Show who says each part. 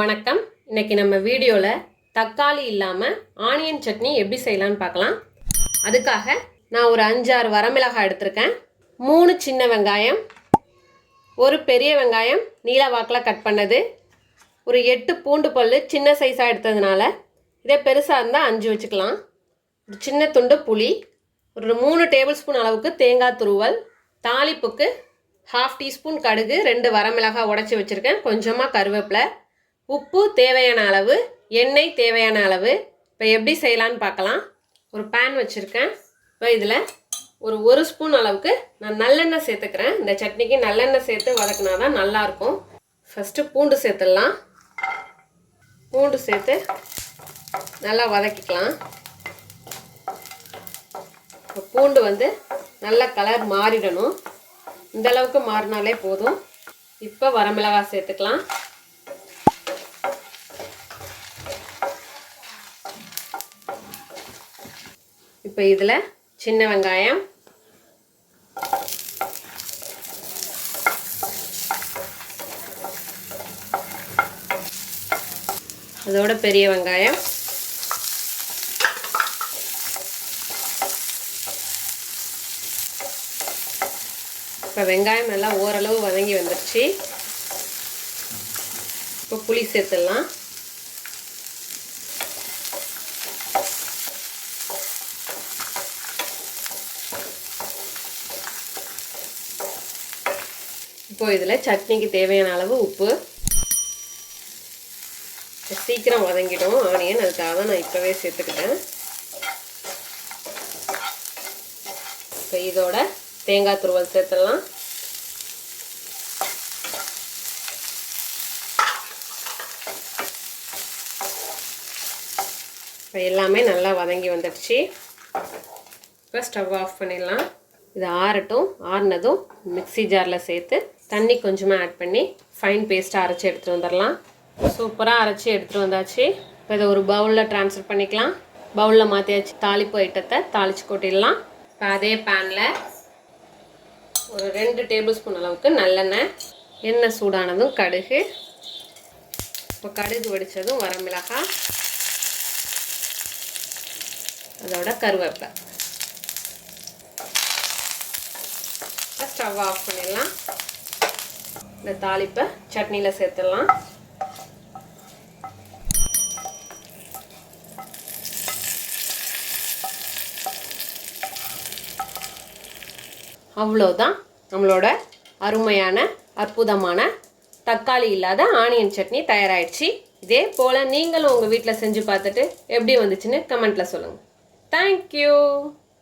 Speaker 1: வணக்கம். இன்னைக்கு நம்ம வீடியோவில் தக்காளி இல்லாமல் ஆனியன் சட்னி எப்படி செய்யலான்னு பார்க்கலாம். அதுக்காக நான் ஒரு 5-6 வரமிளகாய் எடுத்திருக்கேன். 3 சின்ன வெங்காயம், ஒரு பெரிய வெங்காயம் நீல வாக்கில் கட் பண்ணது, ஒரு 8 பூண்டு பல் சின்ன சைஸாக எடுத்ததுனால இதே பெருசாக இருந்தால் 5 வச்சுக்கலாம். ஒரு சின்ன துண்டு புளி, ஒரு 3 டேபிள் ஸ்பூன் அளவுக்கு தேங்காய் துருவல், தாளிப்புக்கு 1/2 டீஸ்பூன் கடுகு, 2 வரமிளகாய் உடச்சி வச்சுருக்கேன், கொஞ்சமாக கருவேப்பிலை, உப்பு தேவையான அளவு, எண்ணெய் தேவையான அளவு. இப்போ எப்படி செய்யலான்னு பார்க்கலாம். ஒரு பேன் வச்சுருக்கேன். இப்போ இதில் ஒரு ஸ்பூன் அளவுக்கு நான் நல்லெண்ணெய் சேர்த்துக்கிறேன். இந்த சட்னிக்கு நல்லெண்ணெய் சேர்த்து வதக்கினா தான் நல்லாயிருக்கும். ஃபஸ்ட்டு பூண்டு சேர்த்துடலாம். பூண்டு சேர்த்து நல்லா வதக்கிக்கலாம். இப்போ பூண்டு நல்லா கலர் மாறிடணும். இந்த அளவுக்கு மாறினாலே போதும். இப்போ வரமிளகாய் சேர்த்துக்கலாம். இப்போ இதில் சின்ன வெங்காயம், அதோட பெரிய வெங்காயம், இப்போ வெங்காயம் நல்லா ஓரளவு வதங்கி வந்துடுச்சு. இப்போ புளி சேர்த்துடலாம். இப்போ இதில் சட்னிக்கு தேவையான அளவு உப்பு. சீக்கிரம் வதங்கிடும் ஆனியன், அதுக்காக தான் நான் இப்போவே சேர்த்துக்கிட்டேன். இப்போ இதோட தேங்காய் துருவல் சேர்த்துடலாம். இப்போ எல்லாமே நல்லா வதங்கி வந்துடுச்சு. இப்போ ஸ்டவ் ஆஃப் பண்ணிடலாம். இது ஆறட்டும். ஆறுனதும் மிக்ஸி ஜாரில் சேர்த்து தண்ணி கொஞ்சமாக ஆட் பண்ணி ஃபைன் பேஸ்ட்டாக அரைச்சி எடுத்துகிட்டு வந்துடலாம். சூப்பராக அரைச்சி எடுத்துகிட்டு வந்தாச்சு. இப்போ இதை ஒரு பவுலில் ட்ரான்ஸ்ஃபர் பண்ணிக்கலாம். பவுலில் மாற்றியாச்சு. தாளிப்பு ஐட்டத்தை தாளித்து கொட்டிடலாம். இப்போ அதே பேனில் ஒரு 2 டேபிள் ஸ்பூன் அளவுக்கு நல்லெண்ணெய், எண்ணெய் சூடானதும் கடுகு, இப்போ கடுகு வெடித்ததும் வரமிளகாய், அதோட கருவேப்பிலை. ஸ்டவ் ஆஃப் பண்ணிடலாம். இந்த தாளிப்பை சட்னியில் சேர்த்துடலாம். அவ்வளோதான், நம்மளோட அருமையான அற்புதமான தக்காளி இல்லாத ஆனியன் சட்னி தயாராகிடுச்சு. இதே போல் நீங்களும் உங்கள் வீட்டில் செஞ்சு பார்த்துட்டு எப்படி வந்துச்சுன்னு கமெண்ட்டில் சொல்லுங்கள். தேங்க்யூ.